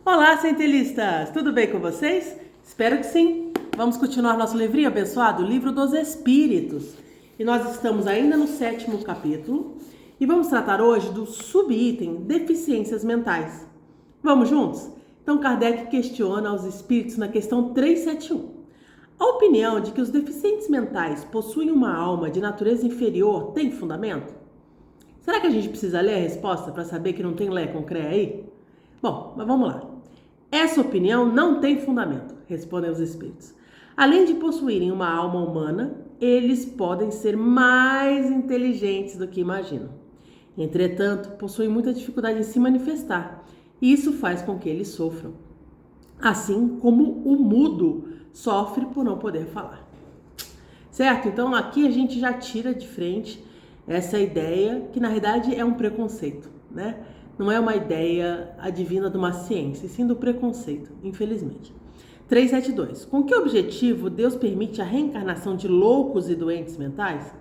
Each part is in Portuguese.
Olá, centelistas! Tudo bem com vocês? Espero que sim! Vamos continuar nosso livrinho abençoado, o Livro dos Espíritos. E nós estamos ainda no 7º capítulo e vamos tratar hoje do subitem deficiências mentais. Vamos juntos? Então Kardec questiona os espíritos na questão 371. A opinião de que os deficientes mentais possuem uma alma de natureza inferior tem fundamento? Será que a gente precisa ler a resposta para saber que não tem lé com cré aí? Bom, mas vamos lá. Essa opinião não tem fundamento, respondem os espíritos. Além de possuírem uma alma humana, eles podem ser mais inteligentes do que imaginam. Entretanto, possuem muita dificuldade em se manifestar, e isso faz com que eles sofram. Assim como o mudo sofre por não poder falar. Certo? Então aqui a gente já tira de frente essa ideia que na realidade é um preconceito, né? Não é uma ideia advinda de uma ciência, e sim do preconceito, infelizmente. 372. Com que objetivo Deus permite a reencarnação de loucos e doentes mentais?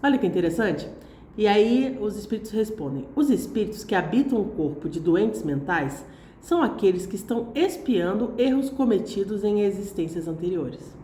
Olha que interessante. E aí os espíritos respondem: os espíritos que habitam o corpo de doentes mentais são aqueles que estão expiando erros cometidos em existências anteriores.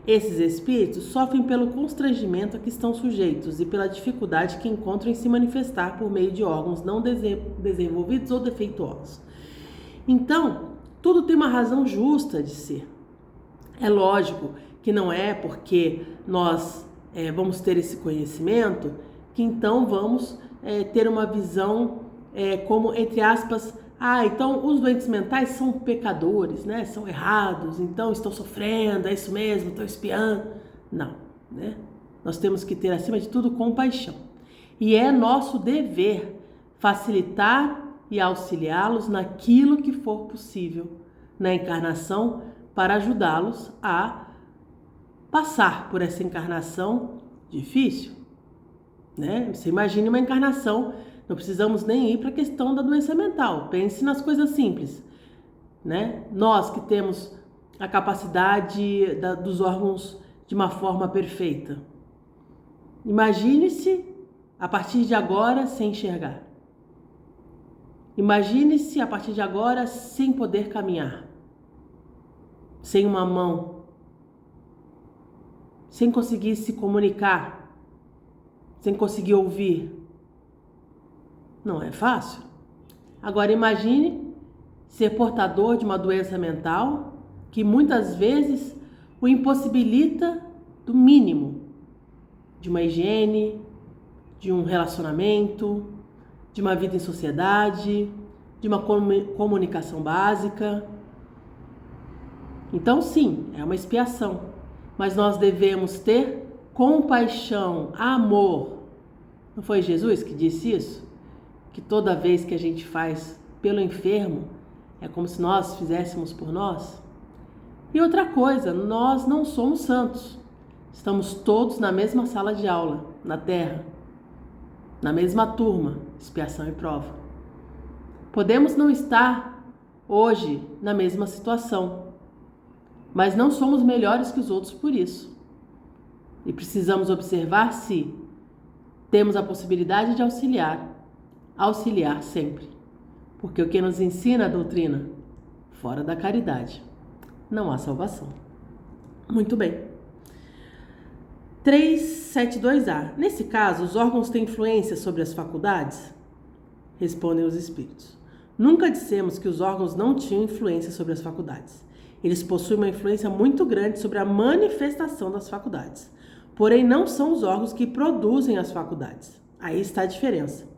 Esses espíritos sofrem pelo constrangimento a que estão sujeitos e pela dificuldade que encontram em se manifestar por meio de órgãos não desenvolvidos ou defeituosos. Então, tudo tem uma razão justa de ser. É lógico que não é porque nós vamos ter esse conhecimento que então vamos ter uma visão como, entre aspas, então os doentes mentais são pecadores, né? São errados, então estão sofrendo, é isso mesmo, estão espiando. Não, né? Nós temos que ter, acima de tudo, compaixão. E é nosso dever facilitar e auxiliá-los naquilo que for possível na encarnação para ajudá-los a passar por essa encarnação difícil, né? Você imagine uma encarnação. Não precisamos nem ir para a questão da doença mental. Pense nas coisas simples, né? Nós que temos a capacidade dos órgãos de uma forma perfeita. Imagine-se a partir de agora sem enxergar. Imagine-se a partir de agora sem poder caminhar, sem uma mão, sem conseguir se comunicar, sem conseguir ouvir. Não é fácil. Agora imagine ser portador de uma doença mental que muitas vezes o impossibilita do mínimo, de uma higiene, de um relacionamento, de uma vida em sociedade, de uma comunicação básica. Então sim, é uma expiação, mas nós devemos ter compaixão, amor. Não foi Jesus que disse isso? Que toda vez que a gente faz pelo enfermo, é como se nós fizéssemos por nós. E outra coisa, nós não somos santos. Estamos todos na mesma sala de aula, na Terra, na mesma turma, expiação e prova. Podemos não estar hoje na mesma situação, mas não somos melhores que os outros por isso. E precisamos observar se temos a possibilidade de auxiliar sempre, porque o que nos ensina a doutrina, fora da caridade, não há salvação. Muito bem. 372A. Nesse caso, os órgãos têm influência sobre as faculdades? Respondem os espíritos. Nunca dissemos que os órgãos não tinham influência sobre as faculdades. Eles possuem uma influência muito grande sobre a manifestação das faculdades. Porém, não são os órgãos que produzem as faculdades. Aí está a diferença.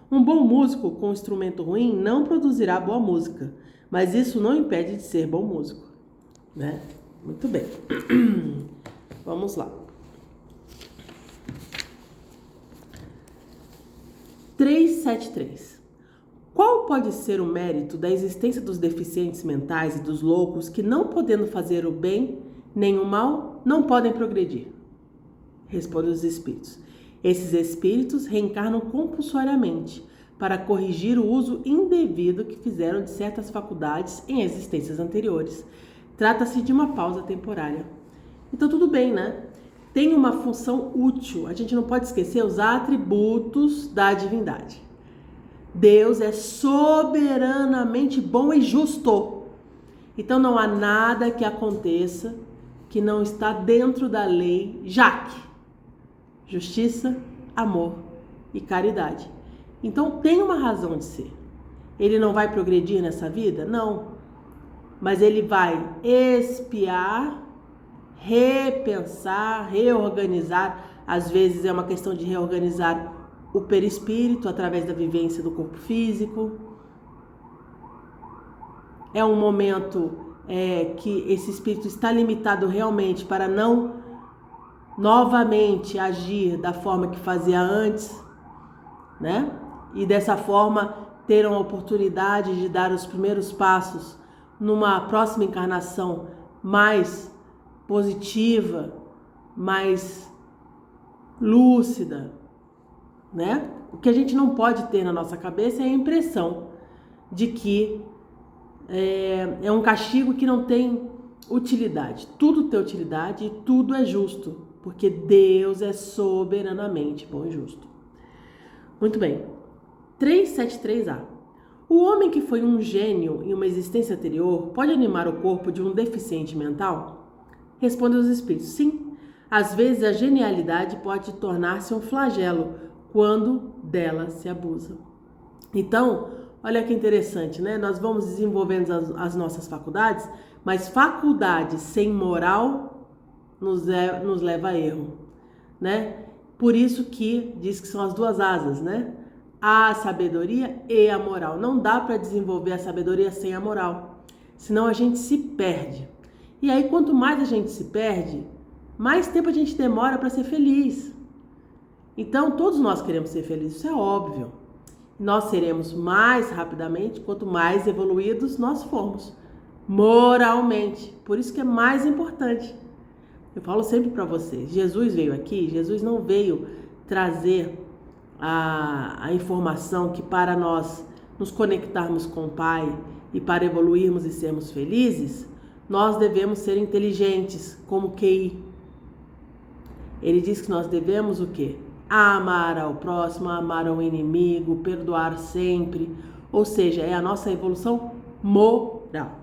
Um bom músico com um instrumento ruim não produzirá boa música, mas isso não impede de ser bom músico, né? Muito bem. Vamos lá. 373. Qual pode ser o mérito da existência dos deficientes mentais e dos loucos que, não podendo fazer o bem nem o mal, não podem progredir? Respondem os espíritos. Esses espíritos reencarnam compulsoriamente para corrigir o uso indevido que fizeram de certas faculdades em existências anteriores. Trata-se de uma pausa temporária. Então tudo bem, né? Tem uma função útil. A gente não pode esquecer os atributos da divindade. Deus é soberanamente bom e justo. Então não há nada que aconteça que não está dentro da lei, já que justiça, amor e caridade. Então tem uma razão de ser. Ele não vai progredir nessa vida? Não. Mas ele vai expiar, repensar, reorganizar. Às vezes é uma questão de reorganizar o perispírito através da vivência do corpo físico. É um momento que esse espírito está limitado realmente para não novamente agir da forma que fazia antes, né? E dessa forma ter uma oportunidade de dar os primeiros passos numa próxima encarnação mais positiva, mais lúcida, né? O que a gente não pode ter na nossa cabeça é a impressão de que é um castigo que não tem utilidade. Tudo tem utilidade e tudo é justo, porque Deus é soberanamente bom e justo. Muito bem. 373A. O homem que foi um gênio em uma existência anterior pode animar o corpo de um deficiente mental? Responde os espíritos: sim. Às vezes a genialidade pode tornar-se um flagelo quando dela se abusa. Então, olha que interessante, né? Nós vamos desenvolvendo as nossas faculdades, mas faculdade sem moral nos leva a erro, né? Por isso que diz que são as duas asas, né? A sabedoria e a moral. Não dá para desenvolver a sabedoria sem a moral, senão a gente se perde. E aí, quanto mais a gente se perde, mais tempo a gente demora para ser feliz. Então, todos nós queremos ser felizes, isso é óbvio. Nós seremos mais rapidamente quanto mais evoluídos nós formos, moralmente. Por isso que é mais importante. Eu falo sempre para vocês, Jesus veio aqui, Jesus não veio trazer a informação que para nós nos conectarmos com o Pai e para evoluirmos e sermos felizes, nós devemos ser inteligentes, como QI. Ele diz que nós devemos o quê? Amar ao próximo, amar ao inimigo, perdoar sempre. Ou seja, é a nossa evolução moral.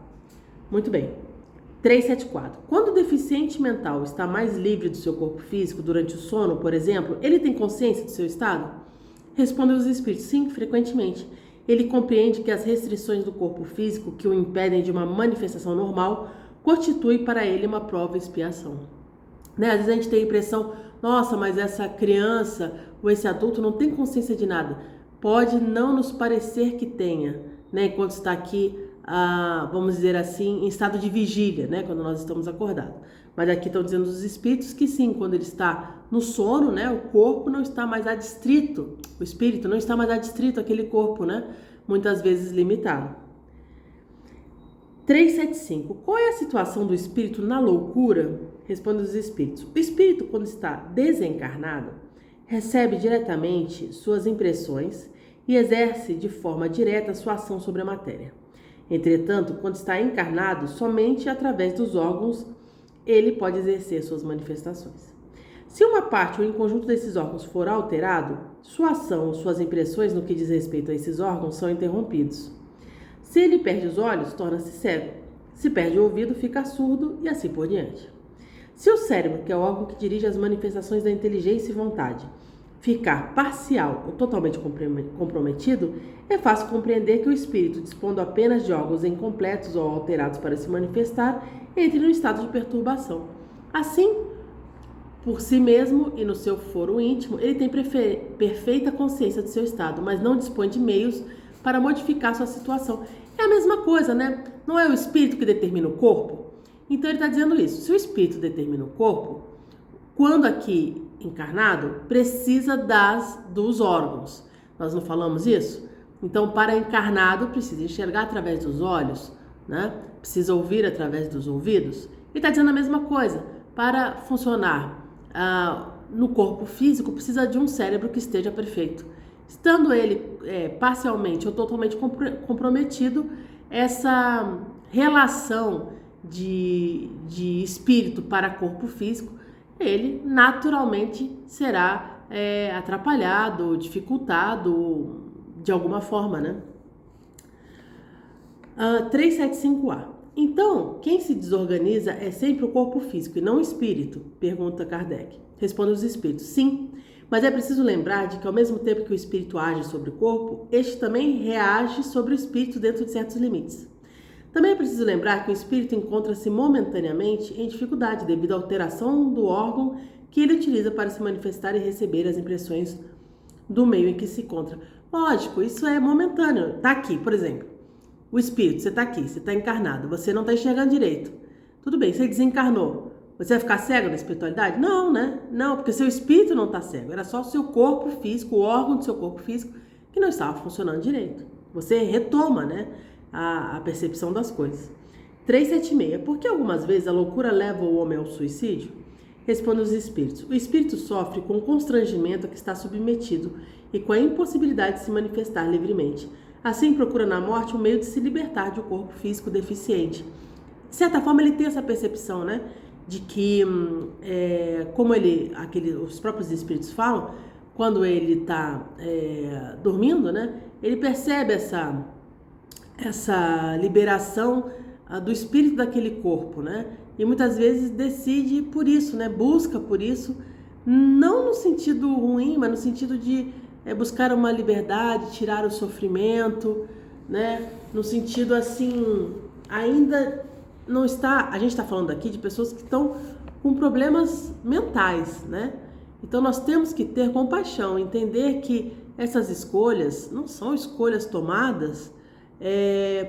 Muito bem. 374. Quando o deficiente mental está mais livre do seu corpo físico durante o sono, por exemplo, ele tem consciência do seu estado? Respondem os espíritos: sim, frequentemente. Ele compreende que as restrições do corpo físico que o impedem de uma manifestação normal constituem para ele uma prova e expiação. Né? Às vezes a gente tem a impressão, nossa, mas essa criança ou esse adulto não tem consciência de nada. Pode não nos parecer que tenha, né? Enquanto está aqui, vamos dizer assim, em estado de vigília, né? Quando nós estamos acordados. Mas aqui estão dizendo os espíritos que sim, quando ele está no sono, né? O corpo não está mais adstrito, o espírito não está mais adstrito àquele corpo, né? Muitas vezes limitado. 375. Qual é a situação do espírito na loucura? Responde os espíritos. O espírito, quando está desencarnado, recebe diretamente suas impressões e exerce de forma direta sua ação sobre a matéria. Entretanto, quando está encarnado, somente através dos órgãos ele pode exercer suas manifestações. Se uma parte ou em conjunto desses órgãos for alterado, sua ação ou suas impressões no que diz respeito a esses órgãos são interrompidos. Se ele perde os olhos, torna-se cego. Se perde o ouvido, fica surdo e assim por diante. Se o cérebro, que é o órgão que dirige as manifestações da inteligência e vontade, ficar parcial ou totalmente comprometido, é fácil compreender que o espírito, dispondo apenas de órgãos incompletos ou alterados para se manifestar, entre no estado de perturbação. Assim, por si mesmo e no seu foro íntimo, ele tem perfeita consciência de seu estado, mas não dispõe de meios para modificar sua situação. É a mesma coisa, né? Não é o espírito que determina o corpo? Então ele está dizendo isso. Se o espírito determina o corpo, quando aqui encarnado, precisa dos órgãos. Nós não falamos isso? Então, para encarnado, precisa enxergar através dos olhos, né? Precisa ouvir através dos ouvidos. Ele está dizendo a mesma coisa. Para funcionar no corpo físico, precisa de um cérebro que esteja perfeito. Estando ele parcialmente ou totalmente comprometido, essa relação de espírito para corpo físico, ele naturalmente será atrapalhado, dificultado, de alguma forma, né? 375A. Então, quem se desorganiza é sempre o corpo físico e não o espírito? Pergunta Kardec. Responde os espíritos. Sim, mas é preciso lembrar de que ao mesmo tempo que o espírito age sobre o corpo, este também reage sobre o espírito dentro de certos limites. Também é preciso lembrar que o espírito encontra-se momentaneamente em dificuldade devido à alteração do órgão que ele utiliza para se manifestar e receber as impressões do meio em que se encontra. Lógico, isso é momentâneo. Tá aqui, por exemplo. O espírito, você está aqui, você está encarnado, você não está enxergando direito. Tudo bem, você desencarnou. Você vai ficar cego na espiritualidade? Não, né? Não, porque seu espírito não está cego. Era só o seu corpo físico, o órgão do seu corpo físico que não estava funcionando direito. Você retoma, né, a percepção das coisas. 376. Por que algumas vezes a loucura leva o homem ao suicídio? Responde os espíritos. O espírito sofre com o constrangimento a que está submetido e com a impossibilidade de se manifestar livremente. Assim, procura na morte um meio de se libertar de um corpo físico deficiente. De certa forma, ele tem essa percepção, né? De que, como os próprios espíritos falam, quando ele está dormindo, né? Ele percebe essa liberação do espírito daquele corpo, né? E muitas vezes decide por isso, né? Busca por isso, não no sentido ruim, mas no sentido de buscar uma liberdade, tirar o sofrimento, né? No sentido assim, ainda não está... A gente está falando aqui de pessoas que estão com problemas mentais, né? Então nós temos que ter compaixão, entender que essas escolhas não são escolhas tomadas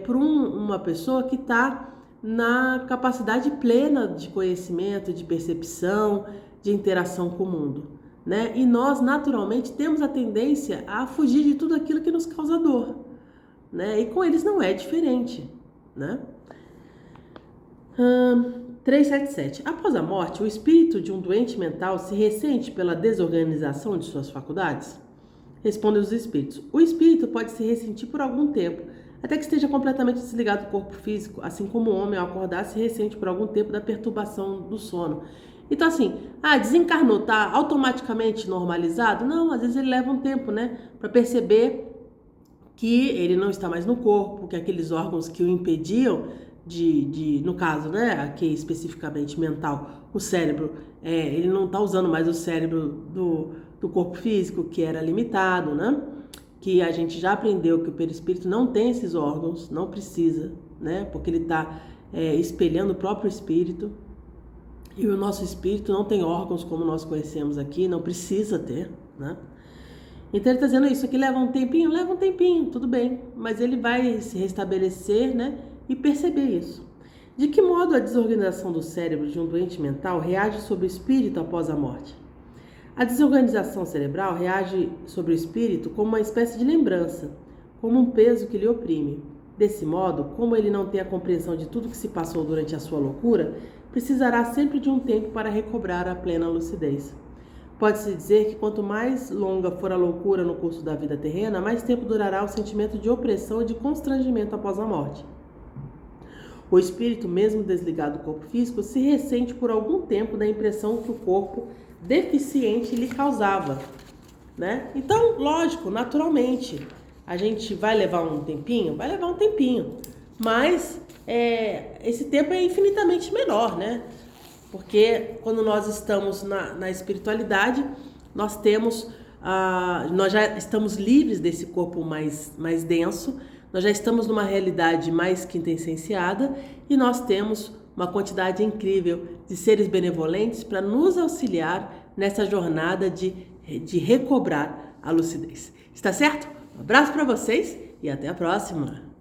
por uma pessoa que está na capacidade plena de conhecimento, de percepção, de interação com o mundo, né? E nós, naturalmente, temos a tendência a fugir de tudo aquilo que nos causa dor, né? E com eles não é diferente, né? 377. Após a morte, o espírito de um doente mental se ressente pela desorganização de suas faculdades? Respondem os espíritos. O espírito pode se ressentir por algum tempo, até que esteja completamente desligado do corpo físico, assim como o homem, ao acordar, se ressente por algum tempo da perturbação do sono. Então, assim, desencarnou, tá automaticamente normalizado? Não, às vezes ele leva um tempo, né, para perceber que ele não está mais no corpo, que aqueles órgãos que o impediam no caso, né, aqui especificamente mental, o cérebro, ele não está usando mais o cérebro do corpo físico, que era limitado, né, que a gente já aprendeu que o perispírito não tem esses órgãos, não precisa, né, porque ele está espelhando o próprio espírito. E o nosso espírito não tem órgãos como nós conhecemos aqui, não precisa ter, né? Então ele está dizendo isso aqui leva um tempinho, tudo bem, mas ele vai se restabelecer, né? E perceber isso. De que modo a desorganização do cérebro de um doente mental reage sobre o espírito após a morte? A desorganização cerebral reage sobre o espírito como uma espécie de lembrança, como um peso que lhe oprime. Desse modo, como ele não tem a compreensão de tudo que se passou durante a sua loucura, precisará sempre de um tempo para recobrar a plena lucidez. Pode-se dizer que quanto mais longa for a loucura no curso da vida terrena, mais tempo durará o sentimento de opressão e de constrangimento após a morte. O espírito, mesmo desligado do corpo físico, se ressente por algum tempo da impressão que o corpo deficiente lhe causava, né? Então, lógico, naturalmente, a gente vai levar um tempinho? Vai levar um tempinho, mas esse tempo é infinitamente menor, né? Porque quando nós estamos na espiritualidade, nós já estamos livres desse corpo mais denso, nós já estamos numa realidade mais quintessenciada e nós temos uma quantidade incrível de seres benevolentes para nos auxiliar nessa jornada de recobrar a lucidez. Está certo? Um abraço para vocês e até a próxima!